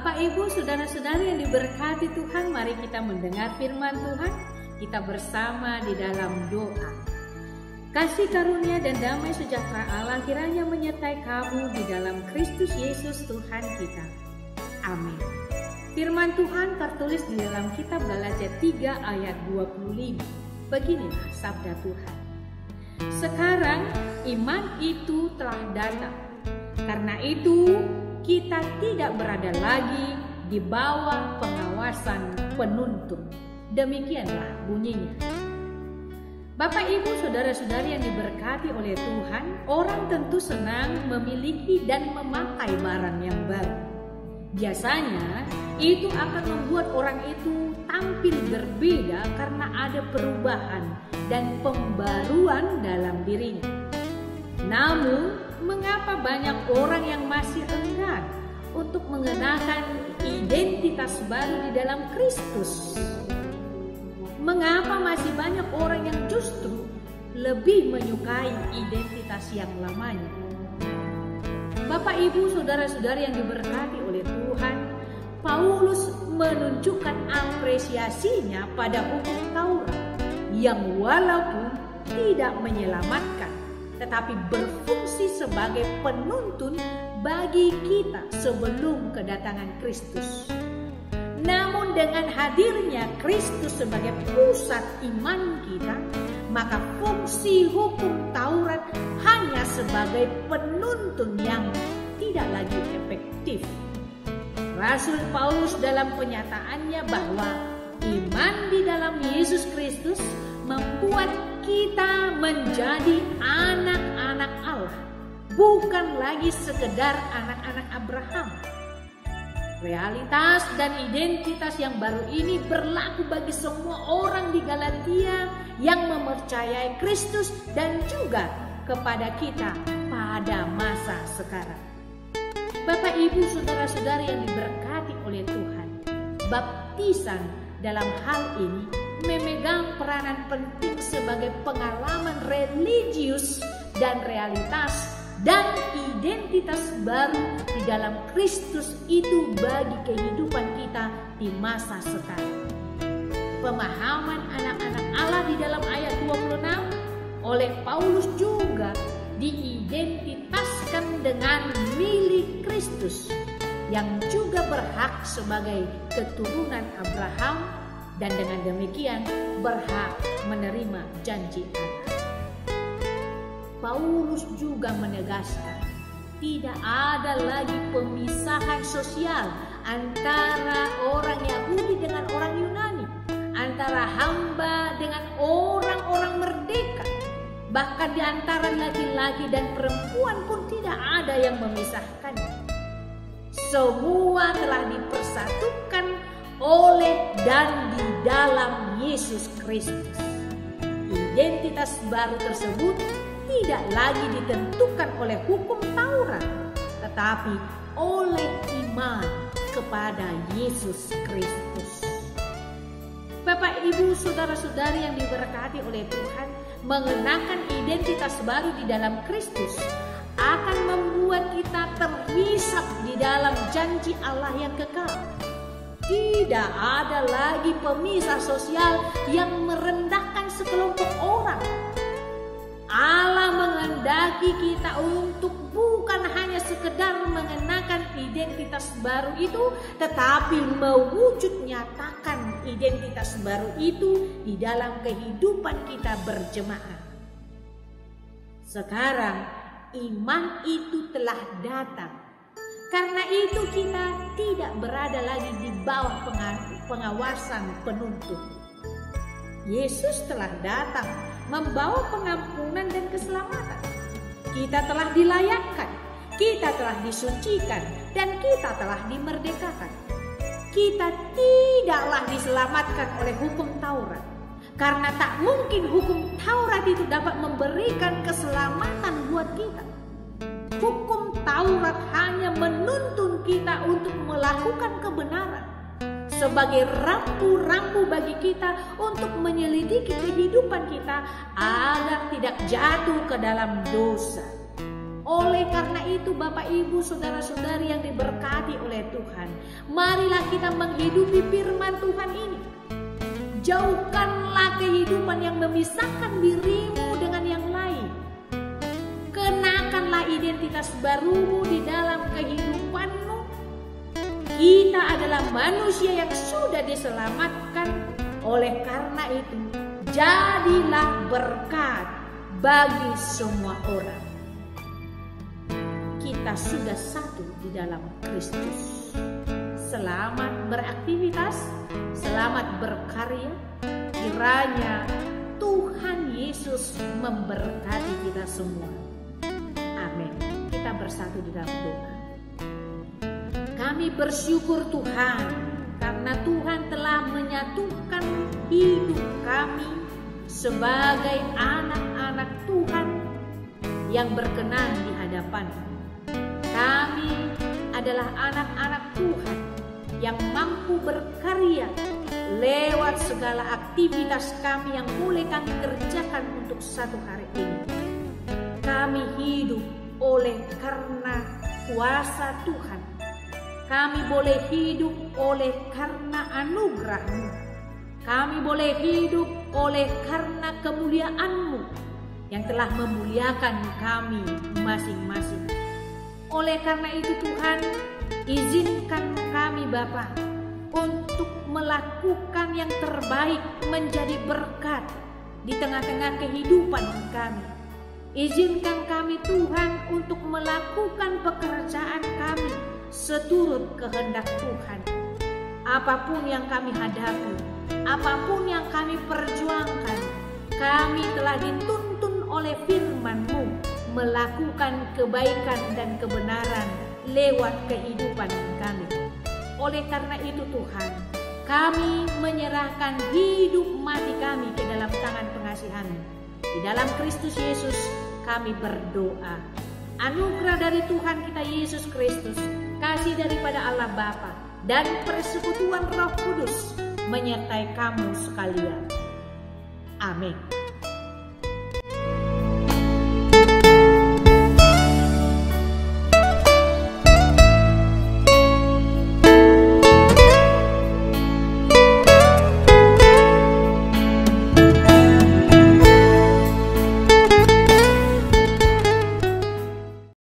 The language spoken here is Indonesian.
Bapak, Ibu, saudara-saudari yang diberkati Tuhan, mari kita mendengar firman Tuhan. Kita bersama di dalam doa. Kasih karunia dan damai sejahtera Allah kiranya menyertai kamu di dalam Kristus Yesus Tuhan kita. Amin. Firman Tuhan tertulis di dalam kitab Galatia 3 ayat 25. Beginilah sabda Tuhan. Sekarang iman itu telah datang. Karena itu kita tidak berada lagi di bawah pengawasan penuntun. Demikianlah bunyinya. Bapak, Ibu, saudara-saudari yang diberkati oleh Tuhan, orang tentu senang memiliki dan memakai barang yang baru. Biasanya itu akan membuat orang itu tampil berbeda karena ada perubahan dan pembaruan dalam dirinya. Namun, mengapa banyak orang yang masih enggan untuk mengenakan identitas baru di dalam Kristus? Mengapa masih banyak orang yang justru lebih menyukai identitas yang lamanya? Bapak, Ibu, saudara-saudari yang diberkati oleh Tuhan, Paulus menunjukkan apresiasinya pada hukum Taurat yang walaupun tidak menyelamatkan, tetapi berfungsi sebagai penuntun bagi kita sebelum kedatangan Kristus. Namun dengan hadirnya Kristus sebagai pusat iman kita, maka fungsi hukum Taurat hanya sebagai penuntun yang tidak lagi efektif. Rasul Paulus dalam penyataannya bahwa iman di dalam Yesus Kristus membuat kita menjadi anak-anak Allah, bukan lagi sekedar anak-anak Abraham. Realitas dan identitas yang baru ini berlaku bagi semua orang di Galatia yang mempercayai Kristus dan juga kepada kita pada masa sekarang. Bapak, Ibu, saudara-saudari yang diberkati oleh Tuhan, baptisan dalam hal ini memegang peranan penting sebagai pengalaman religius dan realitas dan identitas baru di dalam Kristus itu bagi kehidupan kita di masa sekarang. Pemahaman anak-anak Allah di dalam ayat 26 oleh Paulus juga diidentitaskan dengan milik Kristus yang juga berhak sebagai keturunan Abraham dan dengan demikian berhak menerima janji Allah. Paulus juga menegaskan tidak ada lagi pemisahan sosial antara orang Yahudi dengan orang Yunani, antara hamba dengan orang-orang merdeka, bahkan di antara laki-laki dan perempuan pun tidak ada yang memisahkannya. Semua telah dipersatukan oleh dan di dalam Yesus Kristus. Identitas baru tersebut tidak lagi ditentukan oleh hukum Taurat, tetapi oleh iman kepada Yesus Kristus. Bapak, Ibu, saudara-saudari yang diberkati oleh Tuhan, mengenakan identitas baru di dalam Kristus akan membuat kita terhisap di dalam janji Allah yang kekal. Tidak ada lagi pemisah sosial yang merendahkan sekelompok orang. Allah menghendaki kita untuk bukan hanya sekedar mengenakan identitas baru itu, tetapi mewujud nyatakan identitas baru itu di dalam kehidupan kita berjemaah. Sekarang iman itu telah datang. Karena itu kita tidak berada lagi di bawah pengawasan penuntun. Yesus telah datang membawa pengampunan dan keselamatan. Kita telah dilayakkan, kita telah disucikan, dan kita telah dimerdekakan. Kita tidaklah diselamatkan oleh hukum Taurat, karena tak mungkin hukum Taurat itu dapat memberikan keselamatan buat kita. Hukum Taurat hanya menuntun kita untuk melakukan kebenaran sebagai rambu-rambu bagi kita untuk menyelidiki kehidupan kita agar tidak jatuh ke dalam dosa. Oleh karena itu Bapak Ibu saudara-saudari yang diberkati oleh Tuhan, marilah kita menghidupi firman Tuhan ini. Jauhkanlah kehidupan yang memisahkan dirimu dengan yang lain. Kenakanlah identitas barumu di dalam kehidupanmu. Kita adalah manusia yang sudah diselamatkan. Oleh karena itu, jadilah berkat bagi semua orang. Kita sudah satu di dalam Kristus. Selamat beraktivitas, selamat berkarya. Kiranya Tuhan Yesus memberkati kita semua. Amin. Kita bersatu di dalam doa. Kami bersyukur Tuhan, karena Tuhan telah menyatukan hidup kami sebagai anak-anak Tuhan yang berkenan di hadapan-Mu. Kami adalah anak-anak Tuhan yang mampu berkarya lewat segala aktivitas kami yang mulai kami kerjakan untuk satu hari ini. Kami hidup oleh karena kuasa Tuhan. Kami boleh hidup oleh karena anugerah-Mu. Kami boleh hidup oleh karena kemuliaan-Mu yang telah memuliakan kami masing-masing. Oleh karena itu Tuhan, izinkan kami Bapa untuk melakukan yang terbaik, menjadi berkat di tengah-tengah kehidupan kami. Izinkan kami Tuhan untuk melakukan pekerjaan kami seturut kehendak Tuhan. Apapun yang kami hadapi, apapun yang kami perjuangkan, kami telah dituntun oleh firman-Mu melakukan kebaikan dan kebenaran lewat kehidupan kami. Oleh karena itu Tuhan, kami menyerahkan hidup mati kami ke dalam tangan pengasihan-Mu. Di dalam Kristus Yesus kami berdoa. Anugerah dari Tuhan kita Yesus Kristus, kasih daripada Allah Bapa, dan persekutuan Roh Kudus menyertai kamu sekalian. Amin.